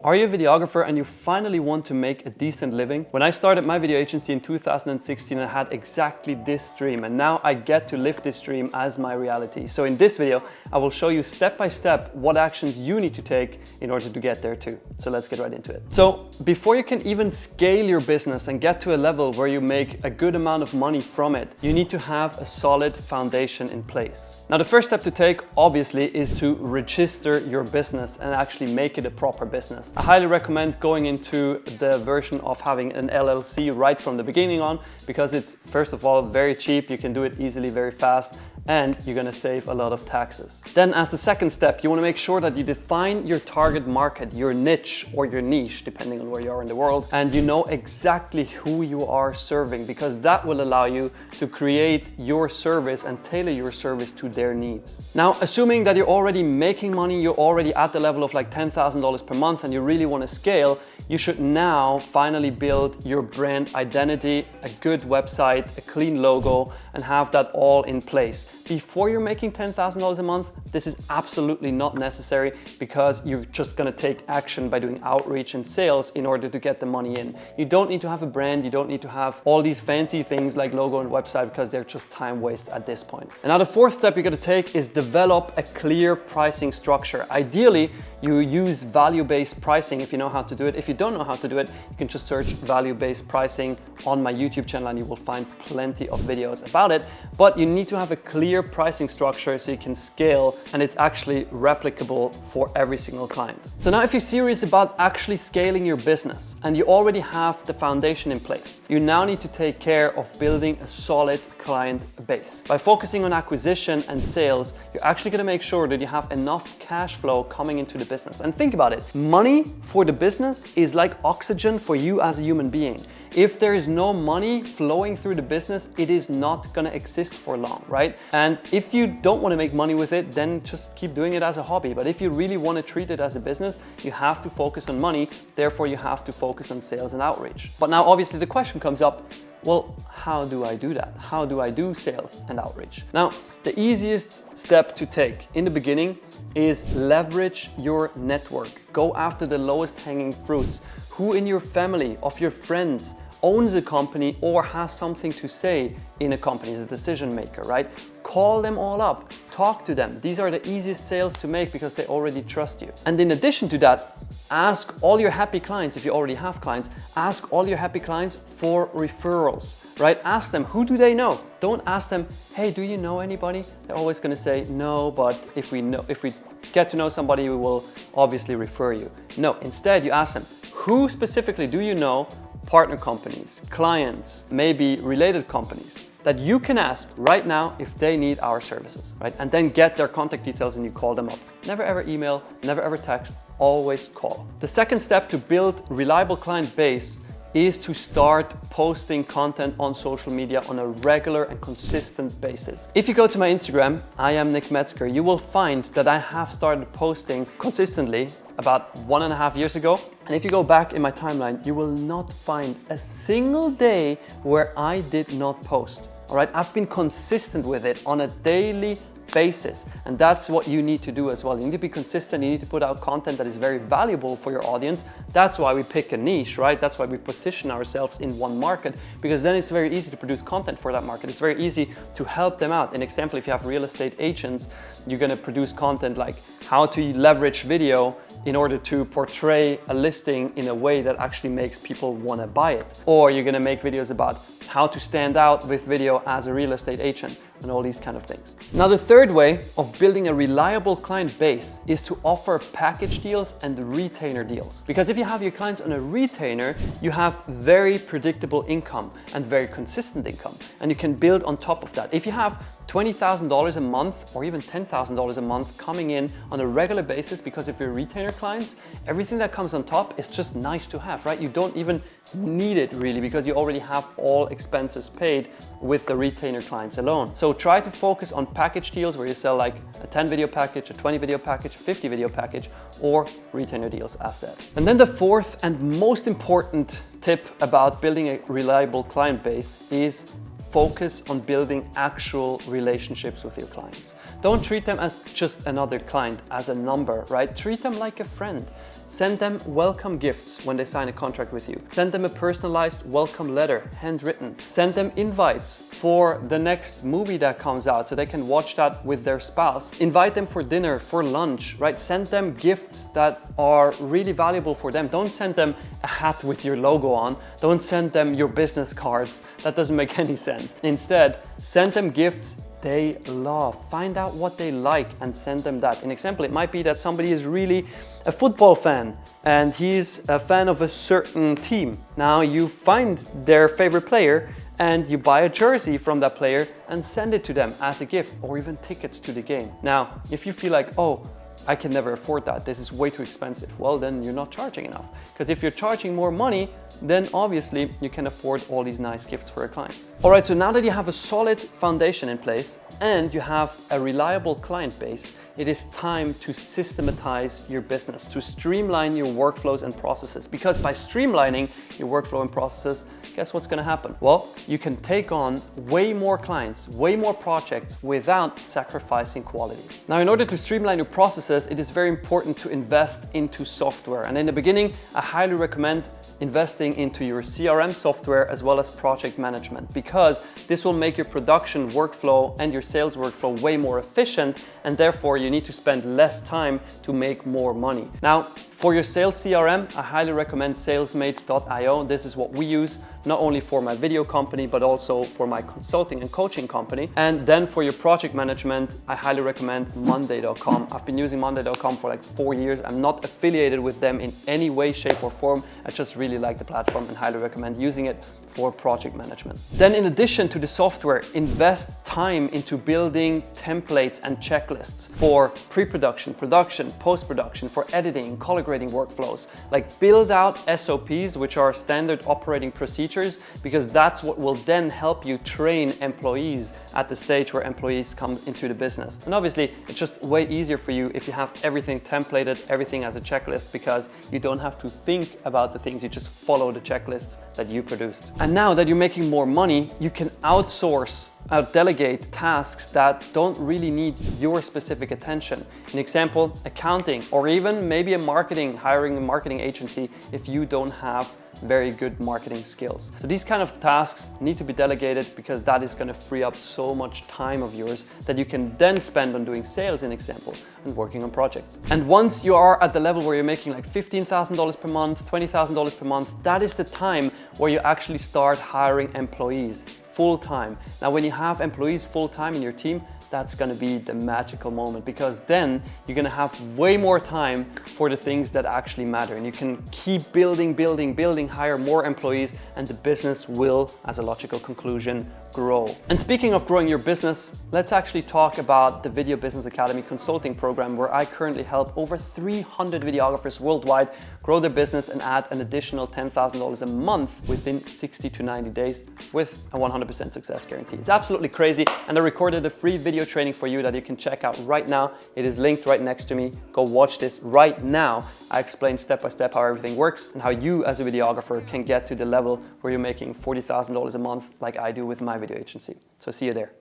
Are you a videographer and you finally want to make a decent living? When I started my video agency in 2016, I had exactly this dream, and now I get to live this dream as my reality. So in this video, I will show you step by step what actions you need to take in order to get there too. So let's get right into it. So before you can even scale your business and get to a level where you make a good amount of money from it, you need to have a solid foundation in place. Now, the first step to take, obviously, is to register your business and actually make it a proper business. I highly recommend going into the version of having an LLC right from the beginning on, because it's, first of all, very cheap. You can do it easily, very fast, and you're gonna save a lot of taxes. Then as the second step, you wanna make sure that you define your target market, your niche or your niche, depending on where you are in the world, and you know exactly who you are serving, because that will allow you to create your service and tailor your service to their needs. Now, assuming that you're already making money, you're already at the level of like $10,000 per month and you really want to scale, you should now finally build your brand identity, a good website, a clean logo, and have that all in place. Before you're making $10,000 a month, this is absolutely not necessary, because you're just gonna take action by doing outreach and sales in order to get the money in. You don't need to have a brand, you don't need to have all these fancy things like logo and website, because they're just time wastes at this point. And now the fourth step you're gonna take is develop a clear pricing structure. Ideally, you use value-based pricing if you know how to do it. If you don't know how to do it, you can just search value-based pricing on my YouTube channel and you will find plenty of videos about it. But you need to have a clear pricing structure so you can scale and it's actually replicable for every single client. So now if you're serious about actually scaling your business and you already have the foundation in place, you now need to take care of building a solid client base. By focusing on acquisition and sales, you're actually going to make sure that you have enough cash flow coming into the business. And think about it, money for the business is like oxygen for you as a human being. If there is no money flowing through the business, it is not going to exist for long, right? And if you don't want to make money with it, then just keep doing it as a hobby. But if you really want to treat it as a business, you have to focus on money. Therefore, you have to focus on sales and outreach. But now, obviously, the question comes up, well, how do I do that? How do I do sales and outreach? Now, the easiest step to take in the beginning is leverage your network. Go after the lowest hanging fruits. Who in your family, of your friends, owns a company or has something to say in a company, is a decision maker, right? Call them all up, talk to them. These are the easiest sales to make because they already trust you. And in addition to that, ask all your happy clients, if you already have clients, ask all your happy clients for referrals, right? Ask them, who do they know? Don't ask them, hey, do you know anybody? They're always gonna say, no, but if we get to know somebody, we will obviously refer you. No, instead you ask them, who specifically do you know, partner companies, clients, maybe related companies, that you can ask right now if they need our services, right? And then get their contact details and you call them up. Never ever email, never ever text, always call. The second step to build reliable client base is to start posting content on social media on a regular and consistent basis. If you go to my Instagram, I am Nick Metzger, you will find that I have started posting consistently about 1.5 years ago. And if you go back in my timeline, you will not find a single day where I did not post. All right, I've been consistent with it on a daily basis, and that's what you need to do as well. You need to be consistent, you need to put out content that is very valuable for your audience. That's why we pick a niche, right? That's why we position ourselves in one market, because then it's very easy to produce content for that market. It's very easy to help them out. An example, if you have real estate agents, you're gonna produce content like how to leverage video in order to portray a listing in a way that actually makes people wanna buy it. Or you're gonna make videos about how to stand out with video as a real estate agent, and all these kind of things. Now, the third way of building a reliable client base is to offer package deals and retainer deals. Because if you have your clients on a retainer, you have very predictable income and very consistent income, and you can build on top of that. If you have $20,000 a month or even $10,000 a month coming in on a regular basis because of your retainer clients, everything that comes on top is just nice to have, right? You don't even need it really, because you already have all expenses paid with the retainer clients alone. So try to focus on package deals where you sell like a 10 video package, a 20 video package, a 50 video package, or retainer deals as said. And then the fourth and most important tip about building a reliable client base is focus on building actual relationships with your clients. Don't treat them as just another client, as a number, right? Treat them like a friend. Send them welcome gifts when they sign a contract with you. Send them a personalized welcome letter, handwritten. Send them invites for the next movie that comes out so they can watch that with their spouse. Invite them for dinner, for lunch, right? Send them gifts that are really valuable for them. Don't send them a hat with your logo on. Don't send them your business cards. That doesn't make any sense. Instead, send them gifts they love. Find out what they like and send them that. An example, it might be that somebody is really a football fan and he's a fan of a certain team. Now you find their favorite player and you buy a jersey from that player and send it to them as a gift, or even tickets to the game. Now, if you feel like, oh, I can never afford that, this is way too expensive, well, then you're not charging enough. Because if you're charging more money, then obviously you can afford all these nice gifts for your clients. All right, so now that you have a solid foundation in place and you have a reliable client base, it is time to systematize your business, to streamline your workflows and processes. Because by streamlining your workflow and processes, guess what's gonna happen? Well, you can take on way more clients, way more projects without sacrificing quality. Now, in order to streamline your processes, it is very important to invest into software. And in the beginning, I highly recommend investing into your CRM software as well as project management, because this will make your production workflow and your sales workflow way more efficient, and therefore you need to spend less time to make more money. Now, for your sales CRM, I highly recommend salesmate.io. This is what we use, not only for my video company, but also for my consulting and coaching company. And then for your project management, I highly recommend monday.com. I've been using monday.com for like 4 years. I'm not affiliated with them in any way, shape or form. I just really like the platform and highly recommend using it for project management. Then in addition to the software, invest time into building templates and checklists for pre-production, production, post-production, for editing, color grading workflows. Like, build out SOPs, which are standard operating procedures, because that's what will then help you train employees at the stage where employees come into the business. And obviously, it's just way easier for you if you have everything templated, everything as a checklist, because you don't have to think about the things, you just follow the checklists that you produced. And now that you're making more money, you can delegate tasks that don't really need your specific attention. An example, accounting, or even maybe hiring a marketing agency if you don't have very good marketing skills. So these kind of tasks need to be delegated, because that is going to free up so much time of yours that you can then spend on doing sales, in example, and working on projects. And once you are at the level where you're making like $15,000 per month, $20,000 per month, that is the time where you actually start hiring employees full-time. Now, when you have employees full-time in your team, that's gonna be the magical moment, because then you're gonna have way more time for the things that actually matter, and you can keep building, hire more employees, and the business will, as a logical conclusion, grow. And speaking of growing your business, let's actually talk about the Video Business Academy consulting program, where I currently help over 300 videographers worldwide grow their business and add an additional $10,000 a month within 60 to 90 days with a 100% success guarantee. It's absolutely crazy, and I recorded a free video training for you that you can check out right now. It is linked right next to me. Go watch this right now. I explain step by step how everything works and how you as a videographer can get to the level where you're making $40,000 a month like I do with my video agency. So see you there.